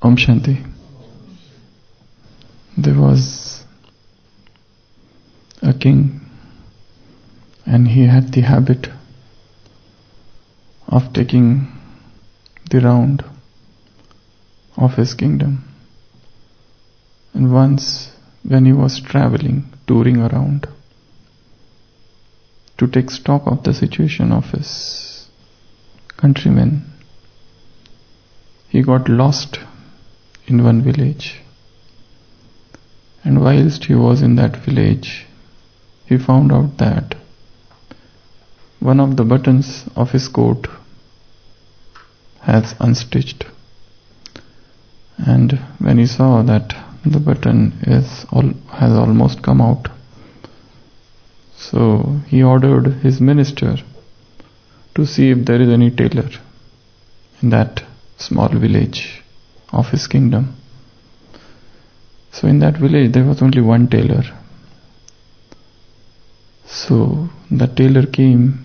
Om Shanti. There was a king, and he had the habit of taking the round of his kingdom. And once, when he was traveling, touring around, to take stock of the situation of his countrymen, he got lost in one village. And whilst he was in that village, he found out that one of the buttons of his coat has unstitched. And when he saw that the button has almost come out, so he ordered his minister to see if there is any tailor in that small village of his kingdom. So in that village there was only one tailor. So the tailor came,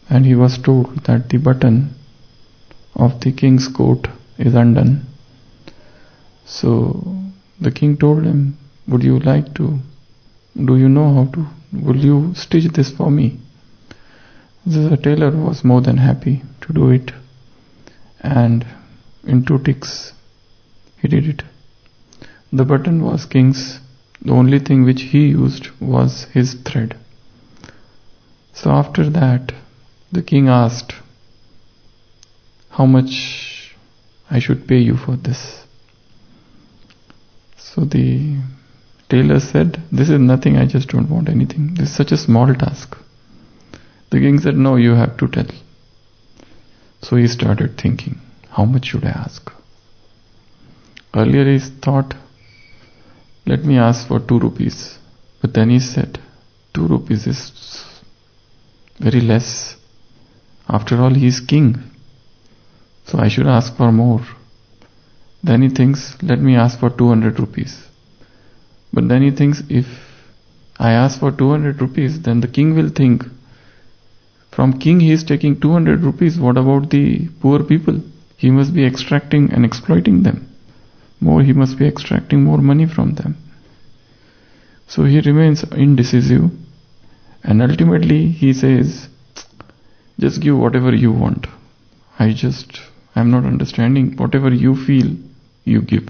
and he was told that the button of the king's coat is undone. So the king told him, will you stitch this for me? The tailor was more than happy to do it, and in 2 ticks he did it. The button was king's. The only thing which he used was his thread. So after that, the king asked, how much I should pay you for this? So the tailor said, this is nothing, I just don't want anything. This is such a small task. The king said, no, you have to tell. So he started thinking, how much should I ask? Earlier he thought, let me ask for 2 rupees. But then he said, 2 rupees is very less. After all, he is king. So I should ask for more. Then he thinks, let me ask for 200 rupees. But then he thinks, if I ask for 200 rupees, then the king will think, from king he is taking 200 rupees, what about the poor people? He must be extracting and exploiting them. He must be extracting more money from them. So he remains indecisive, and ultimately he says, just give whatever you want. I'm not understanding. Whatever you feel, you give.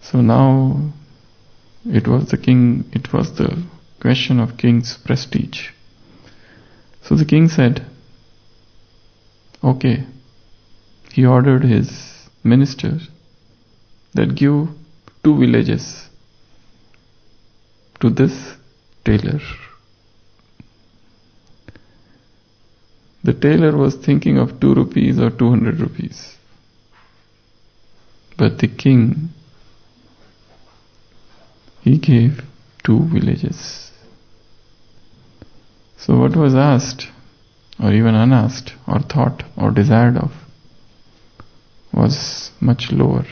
So now it was the question of king's prestige. So the king said, okay. He ordered his minister that give 2 villages to this tailor. The tailor was thinking of 2 rupees or 200 rupees. But the king, he gave 2 villages. So what was asked, or even unasked, or thought, or desired of, was much lower.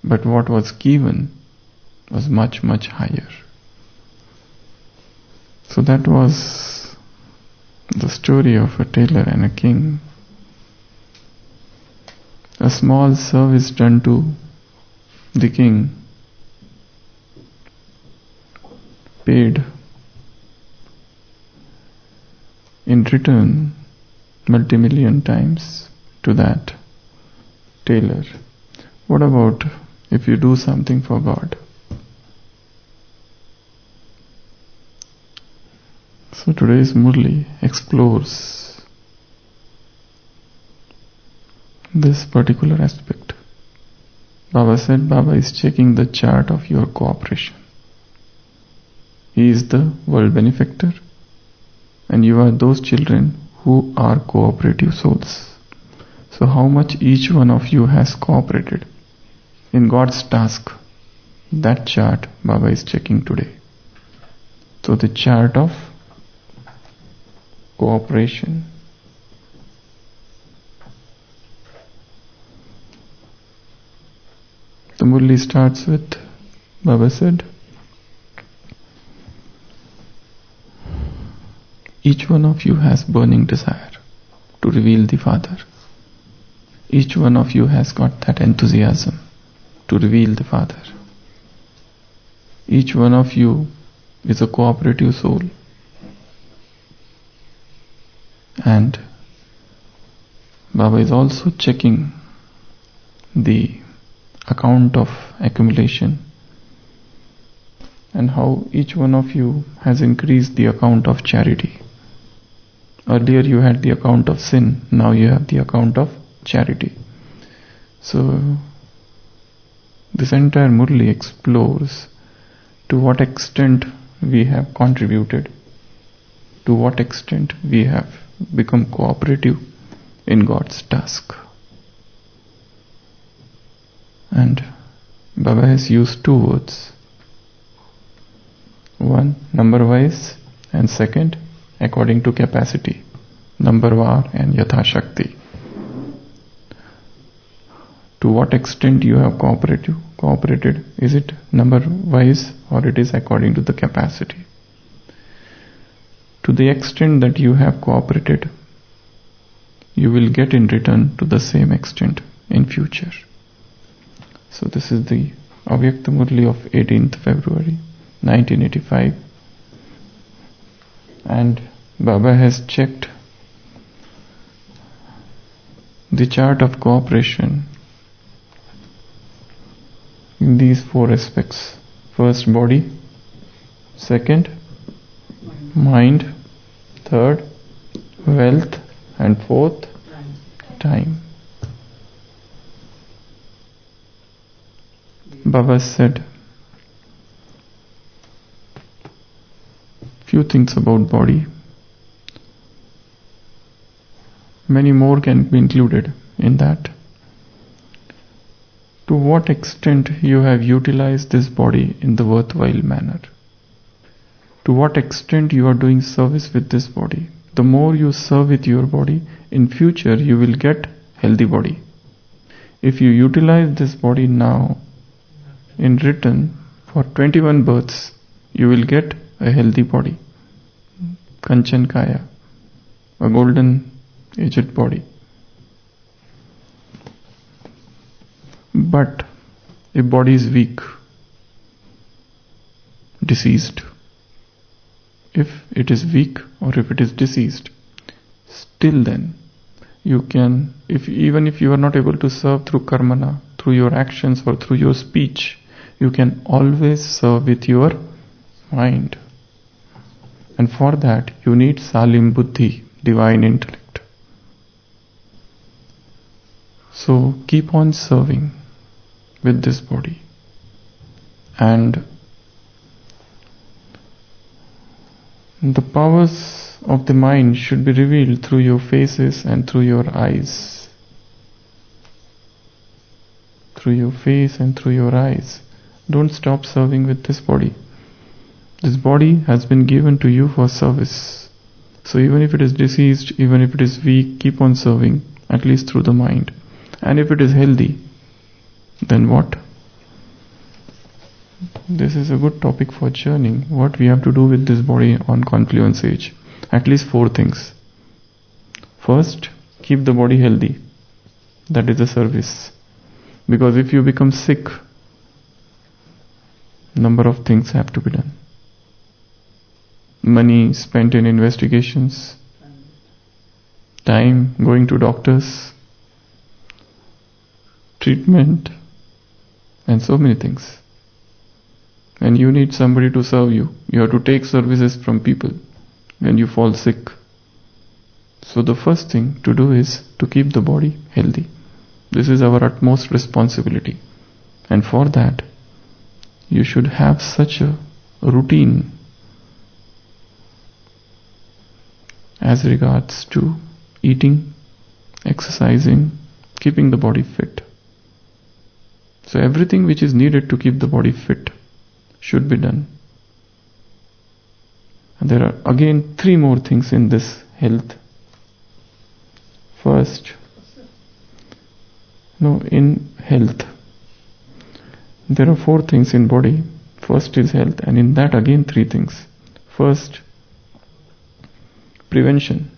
But what was given was much, much higher. So that was the story of a tailor and a king. A small service done to the king paid in return multi-million times to that tailor. What about if you do something for God? So today's Murli explores this particular aspect. Baba said, Baba is checking the chart of your cooperation. He is the world benefactor, and you are those children who are cooperative souls. So how much each one of you has cooperated in God's task? That chart Baba is checking today. So the chart of cooperation. The Murli starts with, Baba said, each one of you has burning desire to reveal the Father. Each one of you has got that enthusiasm to reveal the Father. Each one of you is a cooperative soul. And Baba is also checking the account of accumulation and how each one of you has increased the account of charity. Earlier you had the account of sin, now you have the account of charity. So this entire Murli explores to what extent we have contributed, to what extent we have become cooperative in God's task. And Baba has used two words. One, number-wise, and second, according to capacity. Number-var and yatha shakti. To what extent you have cooperated, is it number-wise or it is according to the capacity? To the extent that you have cooperated, you will get in return to the same extent in future. So this is the Avyakta Murli of 18th February 1985. And Baba has checked the chart of cooperation in these four aspects. First, body. Second, mind. Third, wealth. And fourth, time. Baba said few things about body. Many more can be included in that. To what extent you have utilized this body in the worthwhile manner. To what extent you are doing service with this body. The more you serve with your body, in future you will get healthy body. If you utilize this body now, in return for 21 births, you will get a healthy body. Kanchan Kaya, a golden aged body. But if body is weak, diseased, if it is weak or if it is diseased, still then you can, even if you are not able to serve through karmana, through your actions or through your speech, you can always serve with your mind. And for that you need salim buddhi, divine intellect. So keep on serving with this body. And the powers of the mind should be revealed through your faces and through your eyes. Through your face and through your eyes. Don't stop serving with this body. This body has been given to you for service. So even if it is diseased, even if it is weak, keep on serving, at least through the mind. And if it is healthy, then what? This is a good topic for churning. What we have to do with this body on confluence age. At least 4 things. First, keep the body healthy. That is the service. Because if you become sick, number of things have to be done. Money spent in investigations, time going to doctors, treatment, and so many things. And you need somebody to serve you. You have to take services from people when you fall sick. So the first thing to do is to keep the body healthy. This is our utmost responsibility. And for that, you should have such a routine as regards to eating, exercising, keeping the body fit. So everything which is needed to keep the body fit should be done. And there are again 3 more things in this health. First, in health, there are 4 things in body. First is health, and in that again 3 things. First, prevention.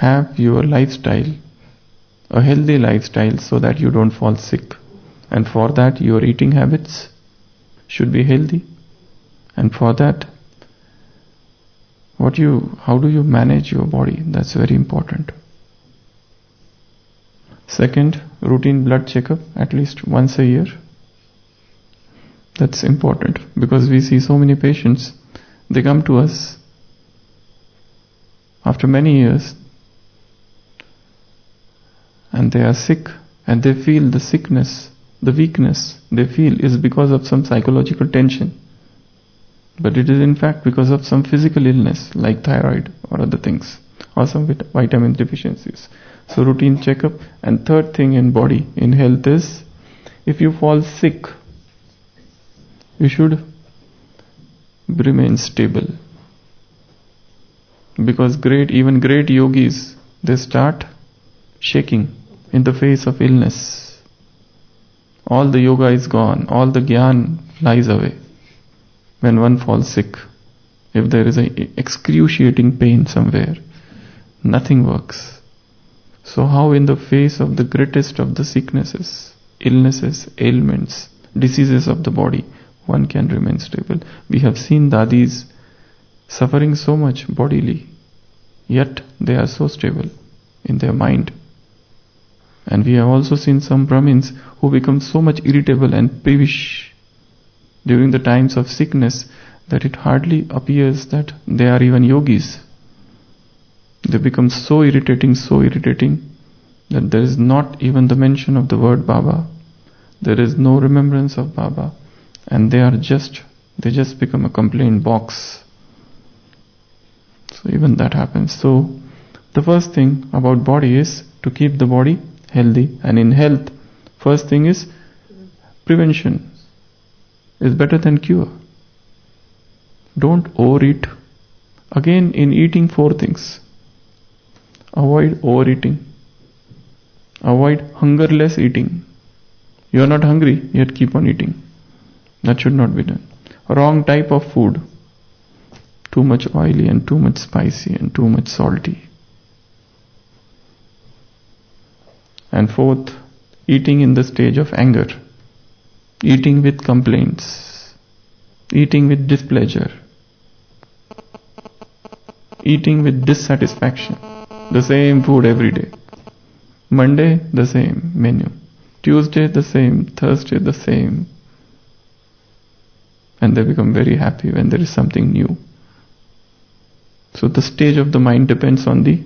have your lifestyle, a healthy lifestyle, so that you don't fall sick. And for that, your eating habits should be healthy. And for that, how do you manage your body? That's very important. Second, routine blood checkup at least once a year. That's important because we see so many patients, they come to us after many years and they are sick and they feel the sickness, the weakness they feel is because of some psychological tension. But it is in fact because of some physical illness like thyroid or other things or some vitamin deficiencies. So routine checkup. And third thing in body, in health is, if you fall sick, you should remain stable. Because even great yogis, they start shaking in the face of illness. All the yoga is gone, all the jnana flies away when one falls sick. If there is an excruciating pain somewhere, nothing works. So how in the face of the greatest of the sicknesses, illnesses, ailments, diseases of the body, one can remain stable? We have seen dadis suffering so much bodily, yet they are so stable in their mind. And we have also seen some Brahmins who become so much irritable and peevish during the times of sickness that it hardly appears that they are even yogis. They become so irritating that there is not even the mention of the word Baba. There is no remembrance of Baba. And they just become a complaint box. So even that happens. So the first thing about body is to keep the body healthy. And in health, first thing is prevention is better than cure. Don't overeat. Again, in eating, 4 things. Avoid overeating. Avoid hungerless eating. You are not hungry, yet keep on eating. That should not be done. Wrong type of food. Too much oily and too much spicy and too much salty. And fourth, eating in the stage of anger. Eating with complaints. Eating with displeasure. Eating with dissatisfaction. The same food every day. Monday, the same menu. Tuesday, the same. Thursday, the same. And they become very happy when there is something new. So the stage of the mind depends on the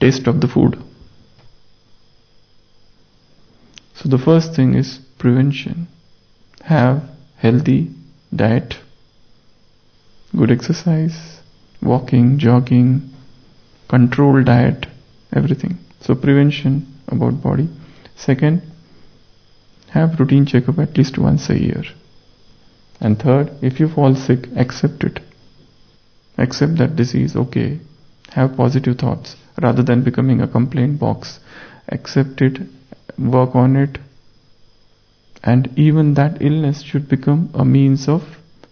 taste of the food. So the first thing is prevention. Have healthy diet, good exercise, walking, jogging, controlled diet, everything. So prevention about body. Second, have routine checkup at least once a year. And third, if you fall sick, accept it. Accept that disease, okay. Have positive thoughts rather than becoming a complaint box. Accept it, work on it, and even that illness should become a means of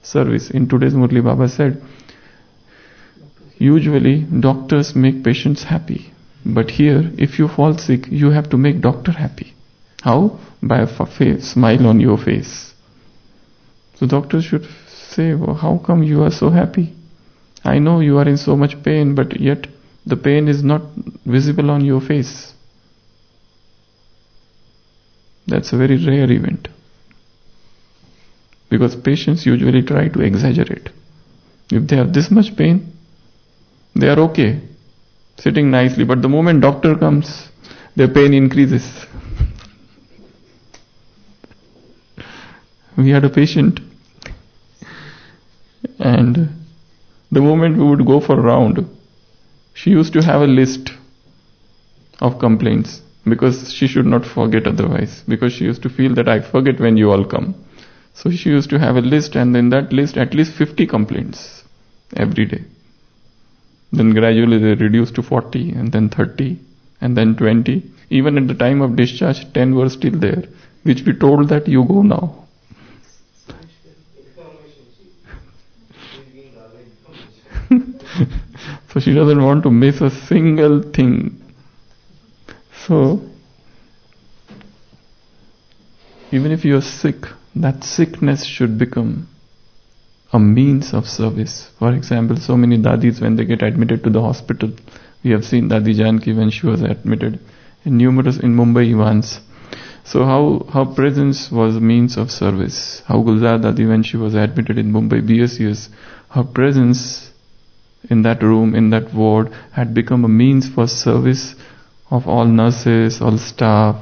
service. In today's Murli Baba said, usually doctors make patients happy. But here, if you fall sick, you have to make doctor happy. How? By a smile on your face. So doctors should say, well, how come you are so happy? I know you are in so much pain, but yet the pain is not visible on your face. That's a very rare event. Because patients usually try to exaggerate. If they have this much pain, they are okay, sitting nicely. But the moment doctor comes, their pain increases. We had a patient, and the moment we would go for a round, she used to have a list of complaints because she should not forget otherwise, because she used to feel that I forget when you all come. So she used to have a list, and in that list at least 50 complaints every day. Then gradually they reduced to 40 and then 30 and then 20. Even at the time of discharge, 10 were still there, which we told that you go now. So she doesn't want to miss a single thing. So, even if you are sick, that sickness should become a means of service. For example, so many dadis, when they get admitted to the hospital, we have seen Dadi Janki when she was admitted in Mumbai once. So how presence was a means of service. How Gulzar Dadi, when she was admitted in Mumbai BSCS, her presence in that room, in that ward, had become a means for service of all nurses, all staff,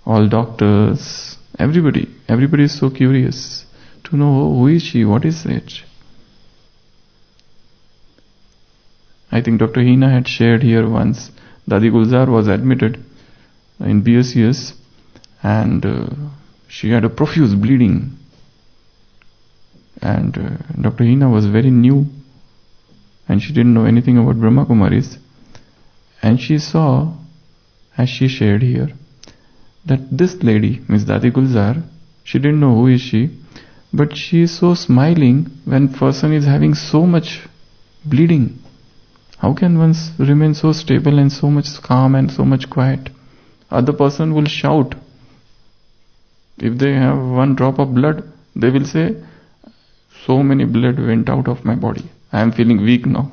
all doctors, everybody. Everybody is so curious to know who is she, what is it. I think Dr. Hina had shared here once, Dadi Gulzar was admitted in BSCS and she had a profuse bleeding. And Dr. Hina was very new and she didn't know anything about Brahma Kumaris. And she saw, as she shared here, that this lady, Miss Dadi Gulzar, she didn't know who is she, but she is so smiling when person is having so much bleeding. How can one remain so stable and so much calm and so much quiet? Other person will shout. If they have one drop of blood, they will say, so many blood went out of my body. I am feeling weak now.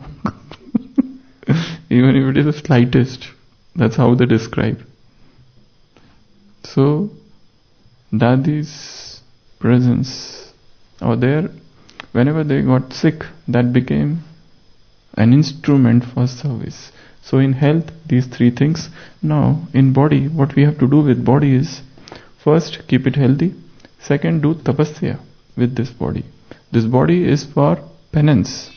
Even if it is the slightest. That's how they describe. So, Dadi's presence over there, whenever they got sick, that became an instrument for service. So in health, these three things. Now, in body, what we have to do with body is, first, keep it healthy. Second, do tapasya with this body. This body is for penance.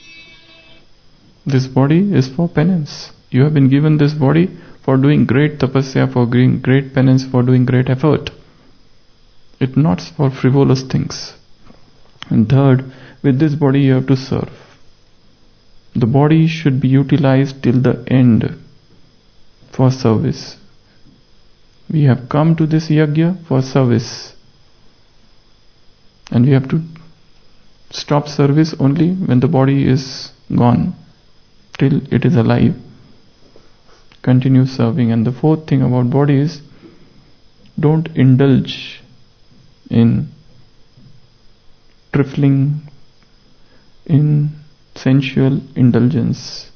This body is for penance. You have been given this body for doing great tapasya, for doing great penance, for doing great effort. It's not for frivolous things. And third, with this body you have to serve. The body should be utilized till the end for service. We have come to this yajna for service. And we have to stop service only when the body is gone. Till it is alive, continue serving. And the fourth thing about body is, don't indulge in trifling, in sensual indulgence,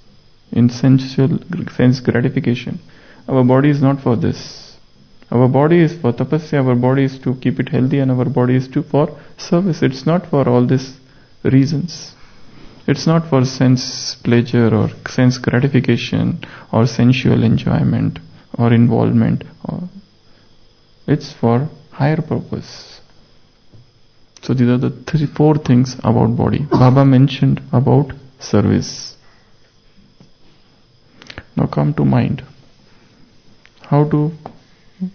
in sense gratification. Our body is not for this. Our body is for tapasya, our body is to keep it healthy, and our body is for service. It's not for all these reasons. It's not for sense pleasure or sense gratification or sensual enjoyment or involvement. It's for higher purpose. So these are the four things about body. Baba mentioned about service. Now come to mind. How to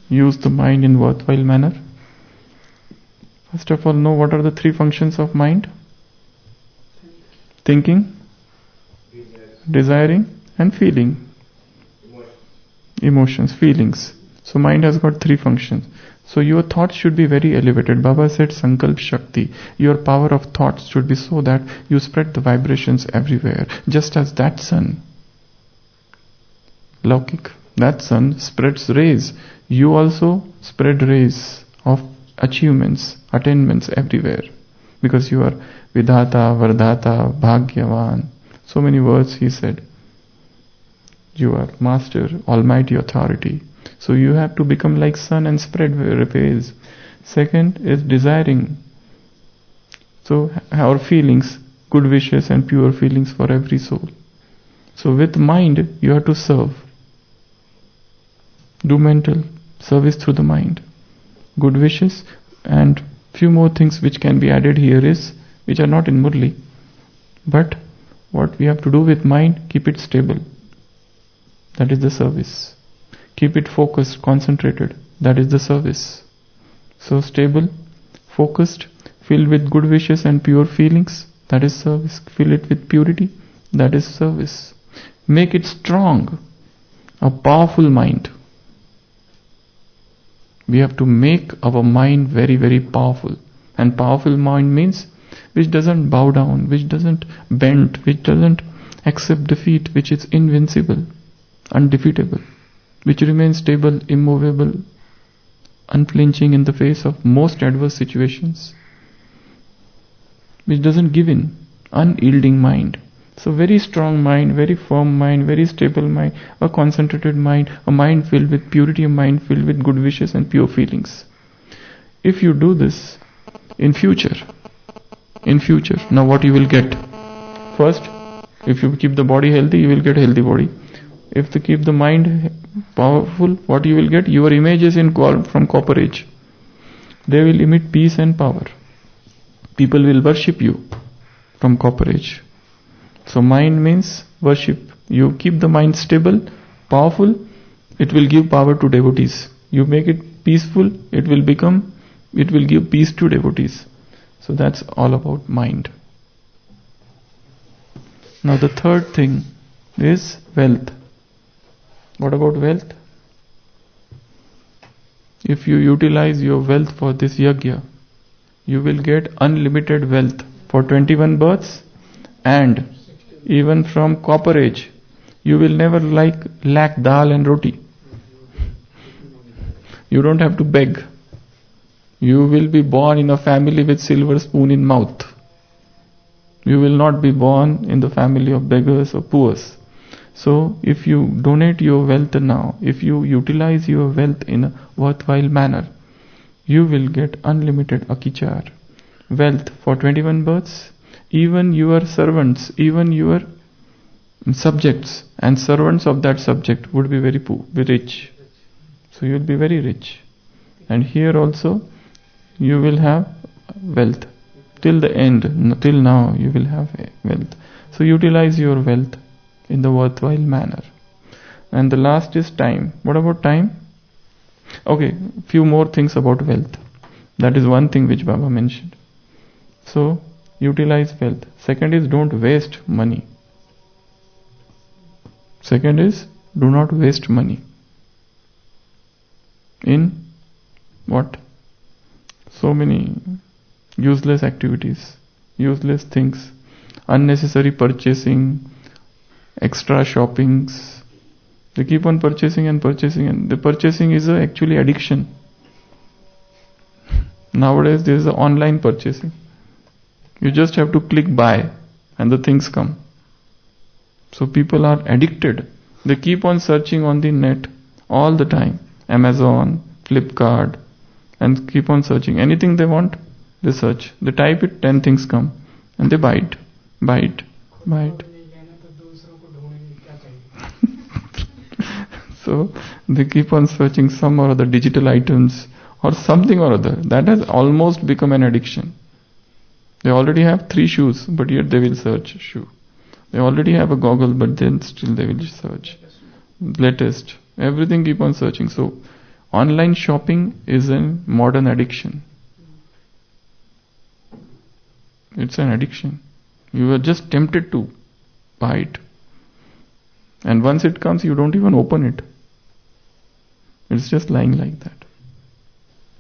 use the mind in worthwhile manner? First of all, know what are the three functions of mind? Thinking, desiring, and feeling. Emotions, feelings. So mind has got three functions. So your thoughts should be very elevated. Baba said Sankalp Shakti. Your power of thoughts should be so that you spread the vibrations everywhere. Just as that sun, Laukik, that sun spreads rays. You also spread rays of achievements, attainments everywhere. Because you are Vidhata, Vardhata, Bhagyavan. So many words he said. You are Master, Almighty Authority. So you have to become like sun and spread rays. Second is desiring. So our feelings, good wishes and pure feelings for every soul. So with mind you have to serve. Do mental service through the mind. Good wishes, and few more things which can be added here is, which are not in Murli. But what we have to do with mind, keep it stable. That is the service. Keep it focused, concentrated. That is the service. So stable, focused, filled with good wishes and pure feelings. That is service. Fill it with purity. That is service. Make it strong. A powerful mind. We have to make our mind very, very powerful. And powerful mind means which doesn't bow down, which doesn't bend, which doesn't Accept defeat, which is invincible, undefeatable, which remains stable, immovable, unflinching in the face of most adverse situations, which doesn't give in, unyielding mind. So very strong mind, very firm mind, very stable mind, a concentrated mind, a mind filled with purity, a mind filled with good wishes and pure feelings. If you do this in future, now what you will get? First, if you keep the body healthy, you will get a healthy body. If you keep the mind powerful, what you will get? Your images from copper age. They will emit peace and power. People will worship you from copper age. So mind means worship. You keep the mind stable, powerful, it will give power to devotees. You make it peaceful, it will give peace to devotees. So that's all about mind. Now the third thing is wealth. What about wealth? If you utilize your wealth for this yajna, you will get unlimited wealth for 21 births, and even from copper age, you will never lack dal and roti. You don't have to beg. You will be born in a family with silver spoon in mouth. You will not be born in the family of beggars or poors. So if you donate your wealth now, if you utilize your wealth in a worthwhile manner, you will get unlimited akichar, wealth for 21 births. Even your servants, even your subjects and servants of that subject would be very poor, be rich. So you will be very rich. And here also you will have wealth. Till the end, till now you will have wealth. So utilize your wealth in the worthwhile manner. And the last is time. What about time? Okay, few more things about wealth. That is one thing which Baba mentioned. So utilize wealth. Second is don't waste money. Second is do not waste money. In what? So many useless activities, useless things, unnecessary purchasing, extra shoppings. They keep on purchasing, and the purchasing is actually addiction. Nowadays there is online purchasing. You just have to click buy and the things come. So people are addicted. They keep on searching on the net all the time. Amazon, Flipkart, and keep on searching. Anything they want, they search. They type it, 10 things come. And they buy it. So they keep on searching some or other digital items or something or other. That has almost become an addiction. They already have 3 shoes, but yet they will search shoe. They already have a goggle, but then still they will search. Latest. Everything keep on searching. So online shopping is a modern addiction. It's an addiction. You are just tempted to buy it. And once it comes, you don't even open it. It's just lying like that.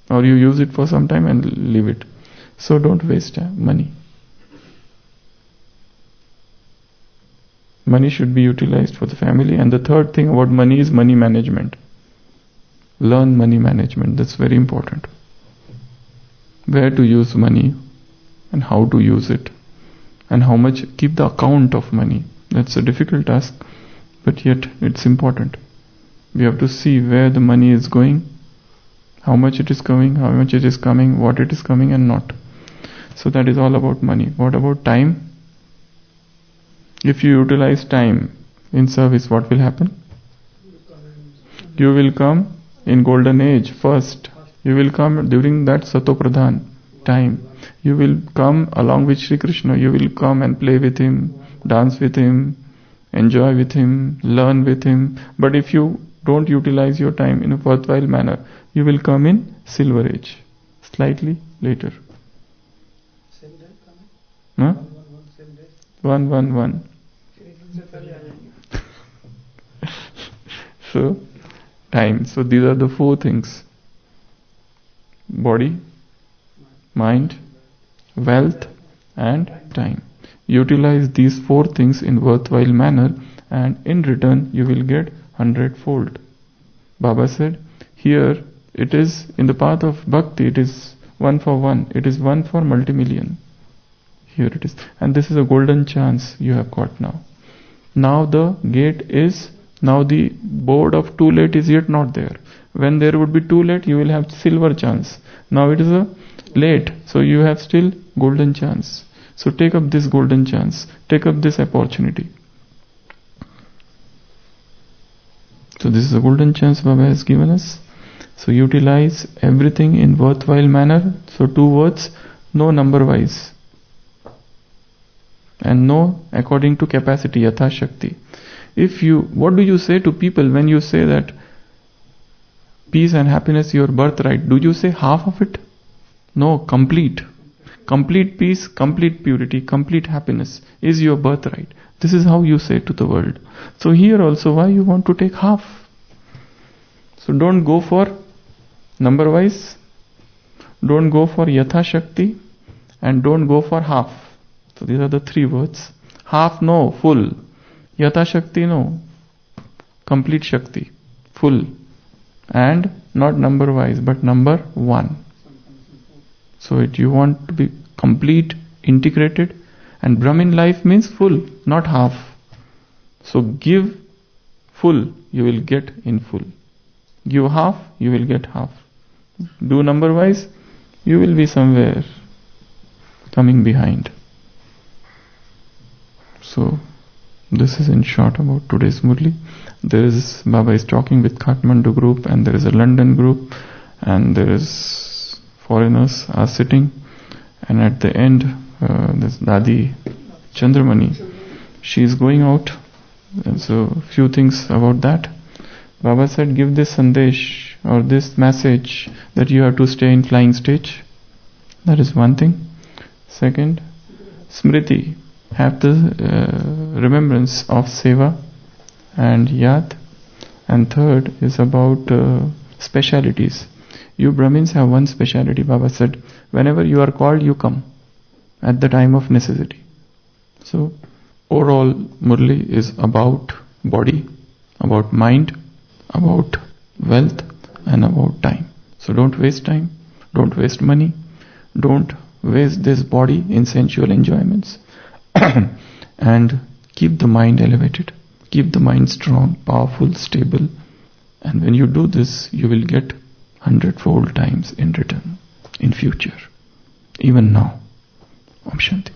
Or you use it for some time and leave it. So don't waste money. Money should be utilized for the family. And the third thing about money is money management. Learn money management. That's very important. Where to use money and how to use it. And how much, keep the account of money. That's a difficult task, but yet it's important. We have to see where the money is going, how much it is going, how much it is coming, what it is coming and not. So that is all about money. What about time? If you utilize time in service, what will happen? You will come in golden age first. You will come during that Satopradhan time. You will come along with Sri Krishna. You will come and play with him, dance with him, enjoy with him, learn with him. But if you don't utilize your time in a worthwhile manner, you will come in silver age, slightly later. Huh? 111. So, time. So these are the 4 things. Body, mind, wealth and time. Utilize these 4 things in worthwhile manner, and in return you will get 100-fold. Baba said, here it is in the path of bhakti, it is 1 for 1, it is 1 for multi-million. Here it is. And this is a golden chance you have got now. Now the gate is, now the board of too late is yet not there. When there would be too late, you will have silver chance. Now it is a late, so you have still golden chance. So take up this golden chance. Take up this opportunity. So this is a golden chance Baba has given us. So utilize everything in worthwhile manner. So 2 words, no number wise. And no according to capacity, yatha shakti. What do you say to people when you say that peace and happiness your birthright? Do you say half of it? No, complete. Complete peace, complete purity, complete happiness is your birthright. This is how you say to the world. So here also, why you want to take half? So don't go for number wise, don't go for yatha shakti, and don't go for half. So these are the 3 words. Half no, full. Yatha shakti no, complete shakti, full. And not number wise, but number 1. So you want to be complete, integrated, and Brahmin life means full, not half. So give full, you will get in full. Give half, you will get half. Do number wise, you will be somewhere coming behind. So this is in short about today's Murli. Baba is talking with Kathmandu group, and there is a London group, and there is foreigners are sitting, and at the end this Dadi Chandramani, she is going out. And so few things about that. Baba said, give this sandesh or this message that you have to stay in flying stage. That is one thing. Second, smriti, have the remembrance of seva and yad. And third is about specialities. You Brahmins have one speciality. Baba said, whenever you are called, you come at the time of necessity. So overall Murli is about body, about mind, about wealth, and about time. So don't waste time, don't waste money, don't waste this body in sensual enjoyments. And keep the mind elevated, keep the mind strong, powerful, stable. And when you do this, you will get 100-fold times in return in future, even now. Om Shanti.